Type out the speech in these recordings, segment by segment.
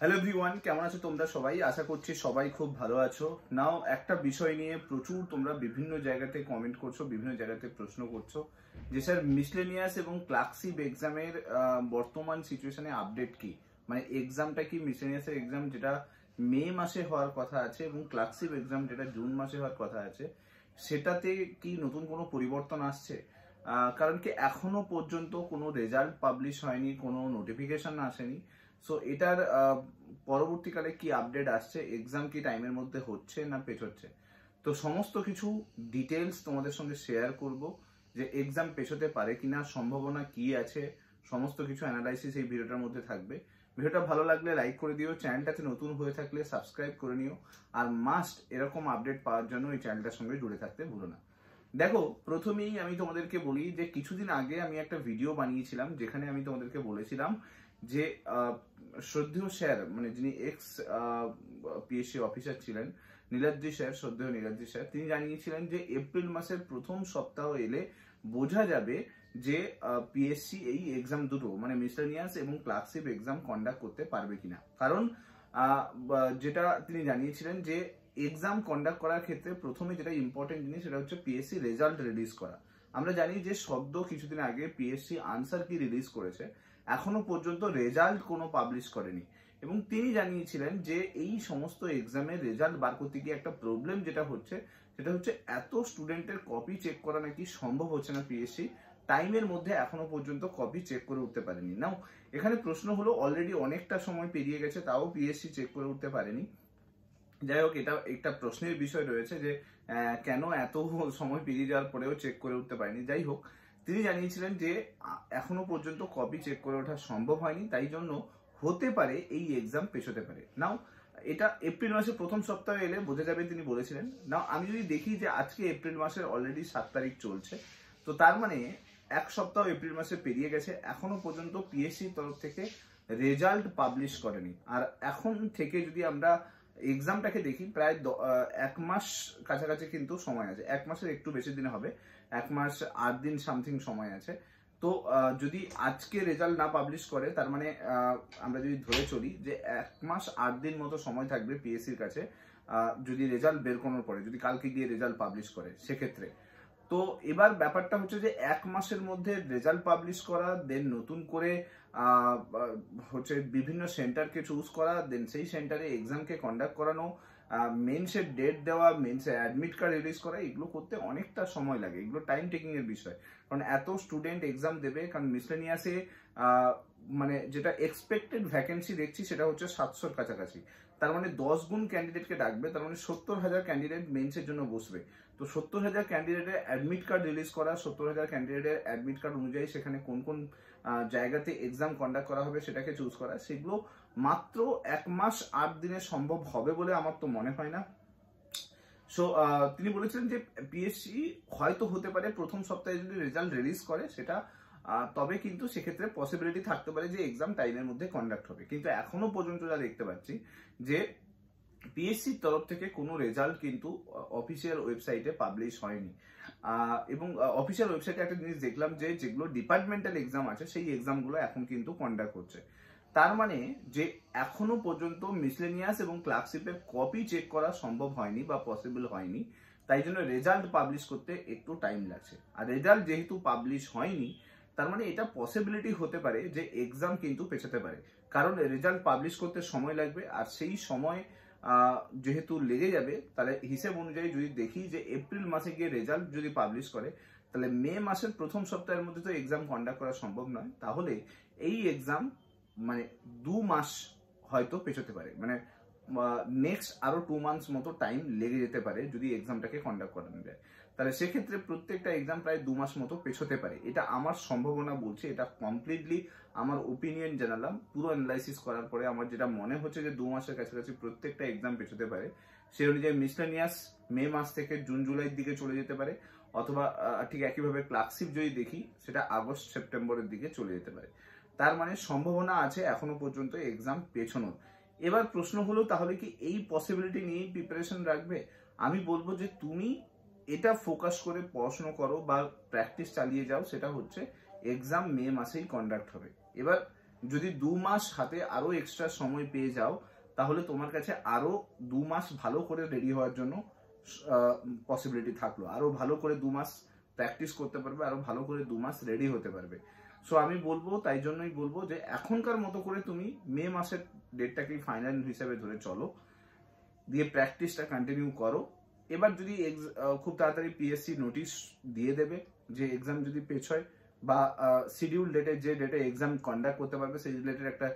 Hello everyone, কেমন আছো তোমরা সবাই? আশা করছি সবাই খুব ভালো আছো। নাও একটা বিষয় নিয়ে প্রচুর তোমরা বিভিন্ন জায়গাতে কমেন্ট করছো, বিভিন্ন জায়গাতে প্রশ্ন করছো যে স্যার মিসলেনিয়াস এবং ক্লার্কশিপ এক্সামের বর্তমান সিচুয়েশনে আপডেট কি। মানে এক্সামটা কি, মিসলেনিয়াসের এক্সাম যেটা মে মাসে হওয়ার কথা আছে এবং ক্লার্কশিপ এক্সাম যেটা জুন মাসে হওয়ার কথা আছে, সেটাতে কি নতুন কোনো পরিবর্তন আসছে? কারণ কি এখনো পর্যন্ত কোনো রেজাল্ট পাবলিশ হয়নি, কোনো নোটিফিকেশন আসেনি। সো এটার পরবর্তীকালে কি আপডেট আসছে, এক্সাম কি টাইমের মধ্যে হচ্ছে না পেছোচ্ছে, তো সমস্ত কিছু ডিটেলস তোমাদের সঙ্গে শেয়ার করব যে এক্সাম পেছোতে পারে কিনা, সম্ভাবনা কি আছে, সমস্ত কিছু অ্যানালাইসিস এই ভিডিওটার মধ্যে থাকবে। ভিডিওটা ভালো লাগলে লাইক করে দিও, চ্যানেলটাতে নতুন হয়ে থাকলে সাবস্ক্রাইব করে নিও, আর মাস্ট এরকম আপডেট পাওয়ার জন্য এই চ্যানেলটার সঙ্গে জুড়ে থাকতে ভুলো না। দেখো, প্রথমেই আমি তোমাদেরকে বলি যে কিছুদিন আগে আমি একটা ভিডিও বানিয়েছিলাম যেখানে আমি তোমাদেরকে বলেছিলাম যে শ্রদ্ধেয় স্যার, মানে যিনি এক্স পিএসসি অফিসার ছিলেন, নীলাদ্রি স্যার, শ্রদ্ধেয় নীলাদ্রি স্যার, তিনি জানিয়েছিলেন যে এপ্রিল মাসের প্রথম সপ্তাহ এলে বোঝা যাবে যে পিএসসি এই এক্সাম দুটো মানে মিসলেনিয়াস এবং ক্লার্কশিপ এক্সাম কন্ডাক্ট করতে পারবে কিনা। কারণ যেটা তিনি জানিয়েছিলেন যে এক্সাম কন্ডাক্ট করার ক্ষেত্রে প্রথমে যেটা ইম্পর্টেন্ট জিনিস সেটা হচ্ছে পিএসসি রেজাল্ট রিলিজ করা। আমরা জানি যে সদ্য কিছুদিন আগে পিএসসি আনসার কি রিলিজ করেছে, এখনো পর্যন্ত রেজাল্ট কোনো পাবলিশ করেনি। এবং তিনি জানিয়েছিলেন যে এই সমস্ত এক্সামের রেজাল্ট বার করতে গিয়ে একটা প্রবলেম যেটা হচ্ছে সেটা হচ্ছে এত স্টুডেন্টের কপি চেক করা নাকি সম্ভব হচ্ছে না। পিএসসি টাইমের মধ্যে এখনো পর্যন্ত কপি চেক করে উঠতে পারেনি। নাও এখানে প্রশ্ন হলো, অলরেডি অনেকটা সময় পেরিয়ে গেছে তাও পিএসসি চেক করে উঠতে পারেনি। যাই হোক, এটা একটা প্রশ্নের বিষয় রয়েছে যে কেন এত সময় পেরিয়ে যাওয়ার পরেও চেক করে উঠতে পারেনি। যাই হোক, তিনি জানিয়েছিলেন যে এখনো পর্যন্ত কপি চেক করে ওঠা সম্ভব হয়নি, তাই জন্য হতে পারে এই এক্সাম পেছোতে পারে। নাও এটা এপ্রিল মাসের প্রথম সপ্তাহে এলে বোঝা যাবে, তিনি বলেছিলেন। নাও আমি যদি দেখি যে আজকে এপ্রিল মাসের অলরেডি 7 তারিখ চলছে, তো তার মানে এক সপ্তাহ এপ্রিল মাসে পেরিয়ে গেছে, এখনো পর্যন্ত পিএসসির তরফ থেকে রেজাল্ট পাবলিশ করেনি। আর এখন থেকে যদি আমরা এক্সামটাকে দেখি, প্রায় 1 মাস কাছাকাছি কিন্তু সময় আছে। 1 মাসের একটু বেশি দিন হবে, 1 মাস 8 দিন সামথিং সময় আছে। তো যদি আজকে রেজাল্ট না পাবলিশ করে, তার মানে আমরা যদি ধরে চলি যে 1 মাস 8 দিন মতো সময় থাকবে পিএসসির কাছে, যদি রেজাল্ট বের করানোর পরে যদি কালকে গিয়ে রেজাল্ট পাবলিশ করে সেক্ষেত্রে। তো এবার ব্যাপারটা হচ্ছে যে 1 মাসের মধ্যে রেজাল্ট পাবলিশ করা, দেন নতুন করে হচ্ছে বিভিন্ন সেন্টারকে চুজ করা, দেন সেই সেন্টারে এক্সামকে কন্ডাক্ট করানো, মেন্সের ডেট দেওয়া, মেন্সের অ্যাডমিট কার্ড রিলিজ করা, এগুলো করতে অনেকটা সময় লাগে। এগুলো টাইম টেকিং এর বিষয়, কারণ এত স্টুডেন্ট এক্সাম দেবে। কারণ মিসলেনিয়াসে মানে যেটা এক্সপেক্টেড ভ্যাকেন্সি দেখছি সেটা হচ্ছে 700-র কাছাকাছি। তার মানে 10 গুণ ক্যান্ডিডেটকে ডাকবে, তার মানে 70,000 ক্যান্ডিডেট মেন্সের জন্য বসবে। তো 70,000 ক্যান্ডিডেটের অ্যাডমিট কার্ড রিলিজ করা, 70,000 ক্যান্ডিডেটের অ্যাডমিট কার্ড অনুযায়ী সেখানে কোন কোন জায়গাতে এক্সাম কন্ডাক্ট করা হবে সেটাকে চুজ করা, সেগুলো মাত্র 1 মাস 8 দিনে সম্ভব হবে বলে আমার তো মনে হয় না। সো তিনি বলেছিলেন যে পিএসসি হয়তো হতে পারে প্রথম সপ্তাহে যদি রেজাল্ট রিলিজ করে সেটা, তবে কিন্তু সেক্ষেত্রে পসিবিলিটি থাকতে পারে যে এক্সাম টাইমের মধ্যে কন্ডাক্ট হবে। কিন্তু এখনো পর্যন্ত যা দেখতে পাচ্ছি যে পিএসসির তরফ থেকে কোনো রেজাল্ট কিন্তু অফিসিয়াল ওয়েবসাইটে পাবলিশ হয়নি। এবং অফিসিয়াল ওয়েবসাইটে একটা জিনিস দেখলাম যে যেগুলো ডিপার্টমেন্টাল এক্সাম আছে সেই এক্সামগুলো এখন কিন্তু কন্ডাক্ট হচ্ছে। তার মানে যে এখনো পর্যন্ত মিসলেনিয়াস এবং ক্লার্কশিপের কপি চেক করা সম্ভব হয়নি বা পসিবল হয়নি, তাই জন্য রেজাল্ট পাবলিশ করতে একটু টাইম লাগছে। আর রেজাল্ট যেহেতু পাবলিশ হয়নি, তার মানে এটা পসিবিলিটি হতে পারে যে এক্সাম কিন্তু পেছাতে পারে। কারণ রেজাল্ট পাবলিশ করতে সময় লাগবে, আর সেই সময় যেহেতু লেগে যাবে, তাহলে হিসেব অনুযায়ী যদি দেখি যে এপ্রিল মাসে গিয়ে রেজাল্ট যদি পাবলিশ করে, তাহলে মে মাসের প্রথম সপ্তাহের মধ্যে তো এক্সাম কন্ডাক্ট করা সম্ভব নয়। তাহলে এই এক্সাম মানে 2 মাস হয়তো পেছোতে পারে, মানে নেক্সট আরো 2 মান্থস মতো টাইম লেগে যেতে পারে যদি এক্সামটাকে কন্ডাক্ট করানো যায়। তাহলে সেক্ষেত্রে প্রত্যেকটা এক্সাম প্রায় 2 মাস মতো পেছোতে পারে, এটা আমার সম্ভাবনা বলছে। এটা কমপ্লিটলি আমার ওপিনিয়ন জানালাম, পুরো অ্যানালাইসিস করার পরে আমার যেটা মনে হচ্ছে যে 2 মাসের কাছাকাছি প্রত্যেকটা এক্সাম পেছোতে পারে। সেই অনুযায়ী মিসলেনিয়াস মে মাস থেকে জুন জুলাইয়ের দিকে চলে যেতে পারে, অথবা ঠিক একইভাবে ক্লার্কশিপ যদি দেখি সেটা আগস্ট সেপ্টেম্বরের দিকে চলে যেতে পারে। তার মানে সম্ভাবনা আছে এখনো পর্যন্ত এক্সাম পেছানোর। এবার প্রশ্ন হলো, তাহলে কি এই পসিবিলিটি নিয়েই প্রিপারেশন রাখবে? আমি বলবো যে তুমি এটা ফোকাস করে পড়াশোনা করো বা প্র্যাকটিস চালিয়ে যাও, সেটা হচ্ছে এক্সাম মে মাসেই কন্ডাক্ট হবে। এবার যদি 2 মাস হাতে আরো এক্সট্রা সময় পেয়ে যাও, তাহলে তোমার কাছে আরো 2 মাস ভালো করে রেডি হওয়ার জন্য পসিবিলিটি থাকলো। আরো ভালো করে 2 মাস প্র্যাকটিস করতে পারবে, আরো ভালো করে 2 মাস রেডি হতে পারবে। সো আমি বলবো, তাই জন্যই বলবো যে এখনকার মতো করে তুমি মে মাসের ডেটটাকেই ফাইনাল হিসাবে ধরে চলো, দিয়ে প্র্যাকটিসটা কন্টিনিউ করো। এবার যদি খুব তাড়াতাড়ি পিএসসি নোটিশ দিয়ে দেবে যে এক্সাম যদি পেছোয়, বা শিডিউল ডেটে যে ডেটে এক্সাম কন্ডাক্ট করতে পারবে সেই রিলেটেড একটা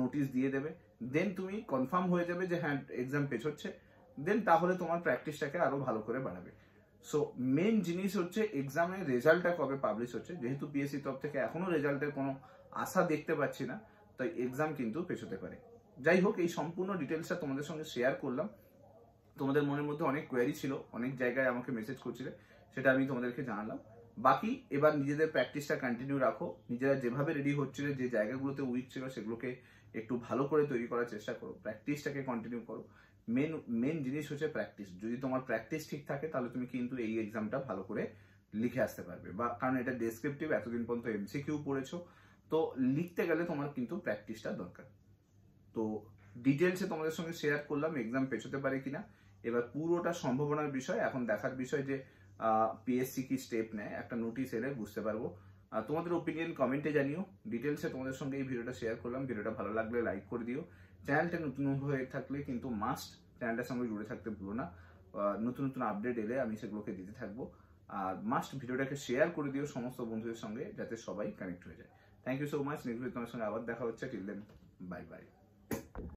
নোটিশ দিয়ে দেবে, দেন তুমি কনফার্ম হয়ে যাবে যে হ্যাঁ এক্সাম পেছোচ্ছে, দেন তাহলে তোমার প্র্যাকটিসটাকে আরো ভালো করে বাড়াবে। সো মেন জিনিস হচ্ছে এক্সামের রেজাল্টটা কবে পাবলিশ হচ্ছে। যেহেতু পিএসসি তরফ থেকে এখনো রেজাল্টের কোনো আশা দেখতে পাচ্ছি না, তাই এক্সাম কিন্তু পেছোতে পারে। যাই হোক, এই সম্পূর্ণ ডিটেলসটা তোমাদের সঙ্গে শেয়ার করলাম। তোমাদের মনের মধ্যে অনেক কোয়ারি ছিল, অনেক জায়গায় আমাকে মেসেজ করছিলে, সেটা আমি তোমাদেরকে জানালাম। বাকি এবার নিজেদের প্র্যাকটিসটা কন্টিনিউ রাখো, নিজেরা যেভাবে রেডি হচ্ছিলে, যে জায়গাগুলোতে উইক ছিল সেগুলোকে একটু ভালো করে তৈরি করার চেষ্টা করো, প্র্যাকটিসটাকে কন্টিনিউ করো। মেন জিনিস হচ্ছে প্র্যাকটিস। যদি তোমার প্র্যাকটিস ঠিক থাকে তাহলে তুমি কিন্তু এই এক্সামটা ভালো করে লিখে আসতে পারবে। বা কারণ এটা ডেসক্রিপটিভ, এতদিন পর্যন্ত এমসিকিউ পড়েছো, তো লিখতে গেলে তোমার কিন্তু প্র্যাকটিসটা দরকার। তো ডিটেলসে তোমাদের সঙ্গে শেয়ার করলাম এক্সাম পেছোতে পারে কিনা। এবার পুরোটা সম্ভাবনার বিষয়, এখন দেখার বিষয় যে পিএসসি কি স্টেপ নেয়। একটা নোটিশ এলে বুঝতে পারবো। তোমাদের ওপিনিয়ন কমেন্টে জানিও। ডিটেলসে তোমাদের সঙ্গে এই ভিডিওটা শেয়ার করলাম। ভিডিওটা ভালো লাগলে লাইক করে দিও। চ্যানেলটা নতুন হয়ে থাকলে কিন্তু মাস্ট চ্যানেলটার সঙ্গে জুড়ে থাকতে ভুলো না। নতুন নতুন আপডেট এলে আমি সেগুলোকে দিতে থাকবো। আর মাস্ট ভিডিওটাকে শেয়ার করে দিও সমস্ত বন্ধুদের সঙ্গে, যাতে সবাই কানেক্ট হয়ে যায়। Thank you so much. Next video তোমার সঙ্গে আবার দেখা হচ্ছে। Till then, bye by.